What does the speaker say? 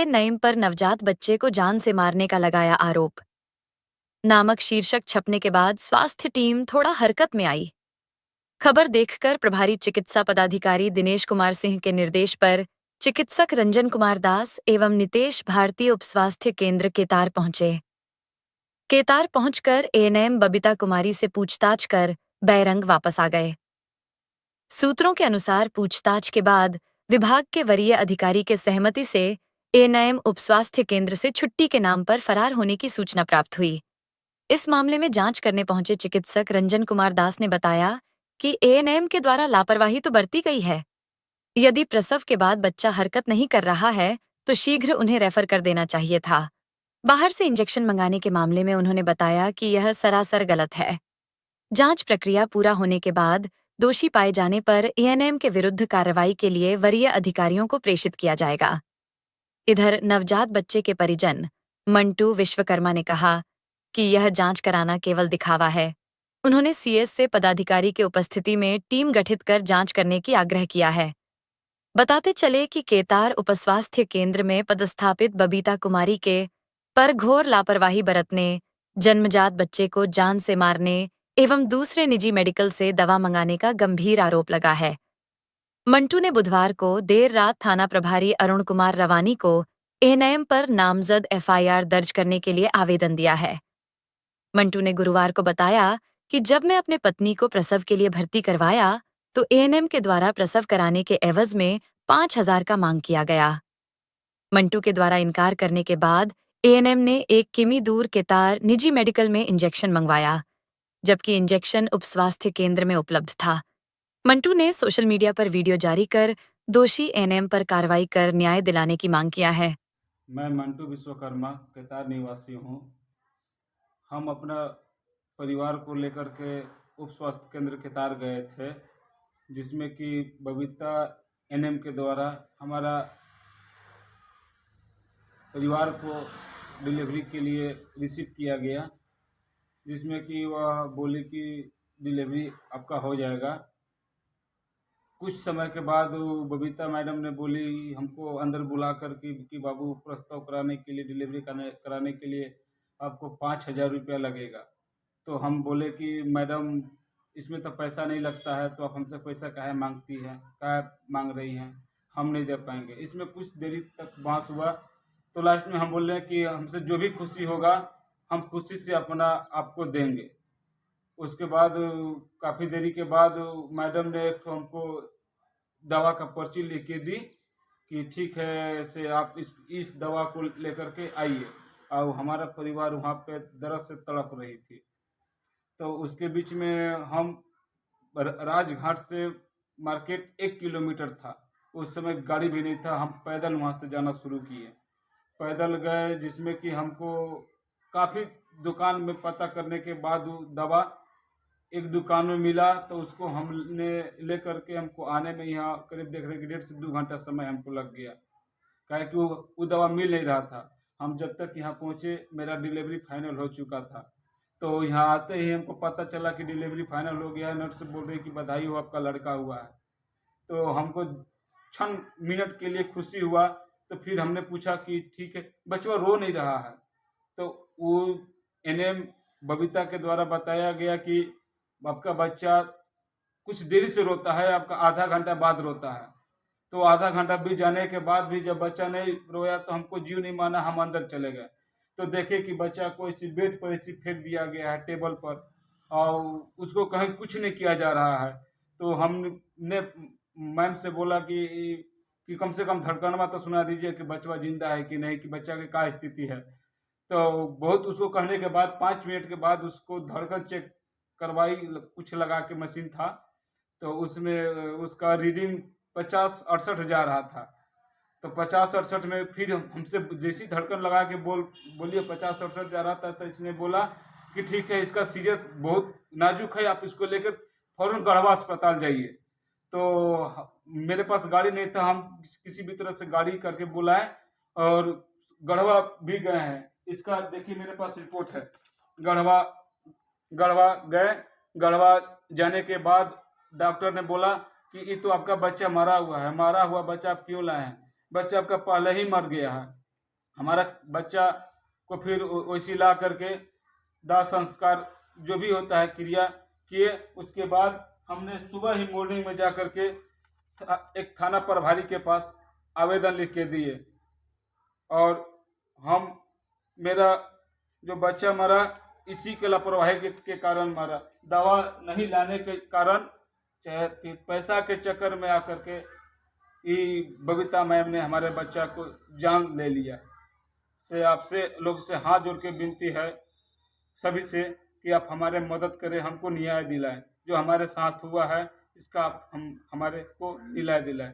नईम पर नवजात बच्चे को जान से मारने का लगाया आरोप नामक शीर्षक छपने के बाद स्वास्थ्य टीम थोड़ा हरकत में आई। खबर देखकर प्रभारी चिकित्सा पदाधिकारी दिनेश कुमार सिंह के निर्देश पर चिकित्सक रंजन कुमार दास एवं नितेश भारतीय उप स्वास्थ्य केंद्र केतार पहुंचे। केतार पहुंचकर एएनएम बबीता कुमारी से पूछताछ कर बैरंग वापस आ गए। सूत्रों के अनुसार पूछताछ के बाद विभाग के वरीय अधिकारी के सहमति से एएनएम उप स्वास्थ्य केंद्र से छुट्टी के नाम पर फरार होने की सूचना प्राप्त हुई। इस मामले में जांच करने पहुंचे चिकित्सक रंजन कुमार दास ने बताया कि एएनएम के द्वारा लापरवाही तो बरती गई है। यदि प्रसव के बाद बच्चा हरकत नहीं कर रहा है तो शीघ्र उन्हें रेफर कर देना चाहिए था। बाहर से इंजेक्शन मंगाने के मामले में उन्होंने बताया कि यह सरासर गलत है। जांच प्रक्रिया पूरा होने के बाद दोषी पाए जाने पर एएनएम के विरुद्ध कार्रवाई के लिए वरीय अधिकारियों को प्रेषित किया जाएगा। इधर नवजात बच्चे के परिजन मंटू विश्वकर्मा ने कहा कि यह जांच कराना केवल दिखावा है। उन्होंने सीएस से पदाधिकारी के उपस्थिति में टीम गठित कर जांच करने की आग्रह किया है। बताते चले कि केतार उपस्वास्थ्य केंद्र में पदस्थापित बबीता कुमारी के पर घोर लापरवाही बरतने, जन्मजात बच्चे को जान से मारने एवं दूसरे निजी मेडिकल से दवा मंगाने का गंभीर आरोप लगा है। मंटू ने बुधवार को देर रात थाना प्रभारी अरुण कुमार रवानी को एएनएम पर नामजद एफआईआर दर्ज करने के लिए आवेदन दिया है। मंटू ने गुरुवार को बताया कि जब मैं अपने पत्नी को प्रसव के लिए भर्ती करवाया तो एएनएम के द्वारा प्रसव कराने के एवज में 5,000 का मांग किया गया। मंटू के द्वारा इनकार करने के बाद एएनएम ने 1 किमी दूर केतार निजी मेडिकल में इंजेक्शन मंगवाया, जबकि इंजेक्शन उप स्वास्थ्य केंद्र में उपलब्ध था। मंटू ने सोशल मीडिया पर वीडियो जारी कर दोषी एएनएम पर कार्रवाई कर न्याय दिलाने की मांग किया है। मैं मंटू विश्वकर्मा केतार निवासी हूँ। हम अपना परिवार को लेकर के उप स्वास्थ्य केंद्र केतार गए थे, जिसमें कि बबीता एनएम के द्वारा हमारा परिवार को डिलीवरी के लिए रिसीव किया गया, जिसमें कि वह बोली कि डिलीवरी आपका हो जाएगा। कुछ समय के बाद बबीता मैडम ने बोली हमको अंदर बुला कर कि बाबू प्रसव कराने के लिए डिलीवरी कराने के लिए आपको 5,000 रुपया लगेगा। तो हम बोले कि मैडम इसमें तो पैसा नहीं लगता है, तो आप हमसे पैसा काहे मांगती हैं, काहे मांग रही हैं, हम नहीं दे पाएंगे। इसमें कुछ देरी तक बहस हुआ, तो लास्ट में हम बोले कि हमसे जो भी खुशी होगा हम खुशी से अपना आपको देंगे। उसके बाद काफ़ी देरी के बाद मैडम ने एक ठो हमको दवा का पर्ची लिख के दी कि ठीक है ऐसे आप इस दवा को लेकर के आइए। और हमारा परिवार वहाँ पे दर्द से तड़प रही थी। तो उसके बीच में हम राजघाट से मार्केट 1 किलोमीटर था। उस समय गाड़ी भी नहीं था, हम पैदल वहाँ से जाना शुरू किए। पैदल गए, जिसमें कि हमको काफ़ी दुकान में पता करने के बाद दवा एक दुकान में मिला, तो उसको हमने ले करके हमको आने में यहाँ करीब देख रहे कि 1.5 से 2 घंटा समय हमको लग गया, काहे कि वो दवा मिल नहीं रहा था। हम जब तक यहाँ पहुँचे मेरा डिलीवरी फाइनल हो चुका था। तो यहाँ आते ही हमको पता चला कि डिलीवरी फाइनल हो गया। नर्स बोल रही कि बधाई हो, आपका लड़का हुआ है। तो हमको क्षण मिनट के लिए खुशी हुआ। तो फिर हमने पूछा कि ठीक है, बच्चा रो नहीं रहा है। तो वो एनएम बबीता के द्वारा बताया गया कि आपका बच्चा कुछ देरी से रोता है, आपका आधा घंटा बाद रोता है। तो आधा घंटा बीत जाने के बाद भी जब बच्चा नहीं रोया तो हमको जीव नहीं माना, हम अंदर चले गए। तो देखे कि बच्चा को इसी बेड पर इसी फेंक दिया गया है टेबल पर, और उसको कहीं कुछ नहीं किया जा रहा है। तो हमने मैम से बोला कि कम से कम धड़कनवा तो सुना दीजिए कि बच्चा जिंदा है कि नहीं, कि बच्चा की क्या स्थिति है। तो बहुत उसको कहने के बाद 5 मिनट के बाद उसको धड़कन चेक करवाई, कुछ लगा के मशीन था, तो उसमें उसका रीडिंग 50-68 जा रहा था। तो 50-68 में फिर हमसे जैसी धड़कन लगा के बोलिए 50-68 जा रहा था, तो इसने बोला कि ठीक है इसका सीरियस बहुत नाजुक है, आप इसको लेकर फौरन गढ़वा अस्पताल जाइए। तो मेरे पास गाड़ी नहीं था, हम किसी भी तरह से गाड़ी करके बुलाए और गढ़वा भी गए हैं। इसका देखिए मेरे पास रिपोर्ट है। गढ़वा गढ़वा गए, गढ़वा जाने के बाद डॉक्टर ने बोला कि ये तो आपका बच्चा मरा हुआ है, मरा हुआ बच्चा आप क्यों लाए हैं, बच्चा आपका पहले ही मर गया है। हमारा बच्चा को फिर वैसी ला करके दाह संस्कार जो भी होता है क्रिया किए। उसके बाद हमने सुबह ही मॉर्निंग में जा करके एक थाना प्रभारी के पास आवेदन लिख के दिए। और हम मेरा जो बच्चा मरा इसी के लापरवाही के कारण मरा, दवा नहीं लाने के कारण, चाहे फिर पैसा के चक्कर में आकर के ये बबीता मैम ने हमारे बच्चा को जान ले लिया। से आपसे लोग से हाथ जोड़ के विनती है सभी से कि आप हमारे मदद करें, हमको न्याय दिलाएं। जो हमारे साथ हुआ है इसका आप हमारे को न्याय दिलाएं।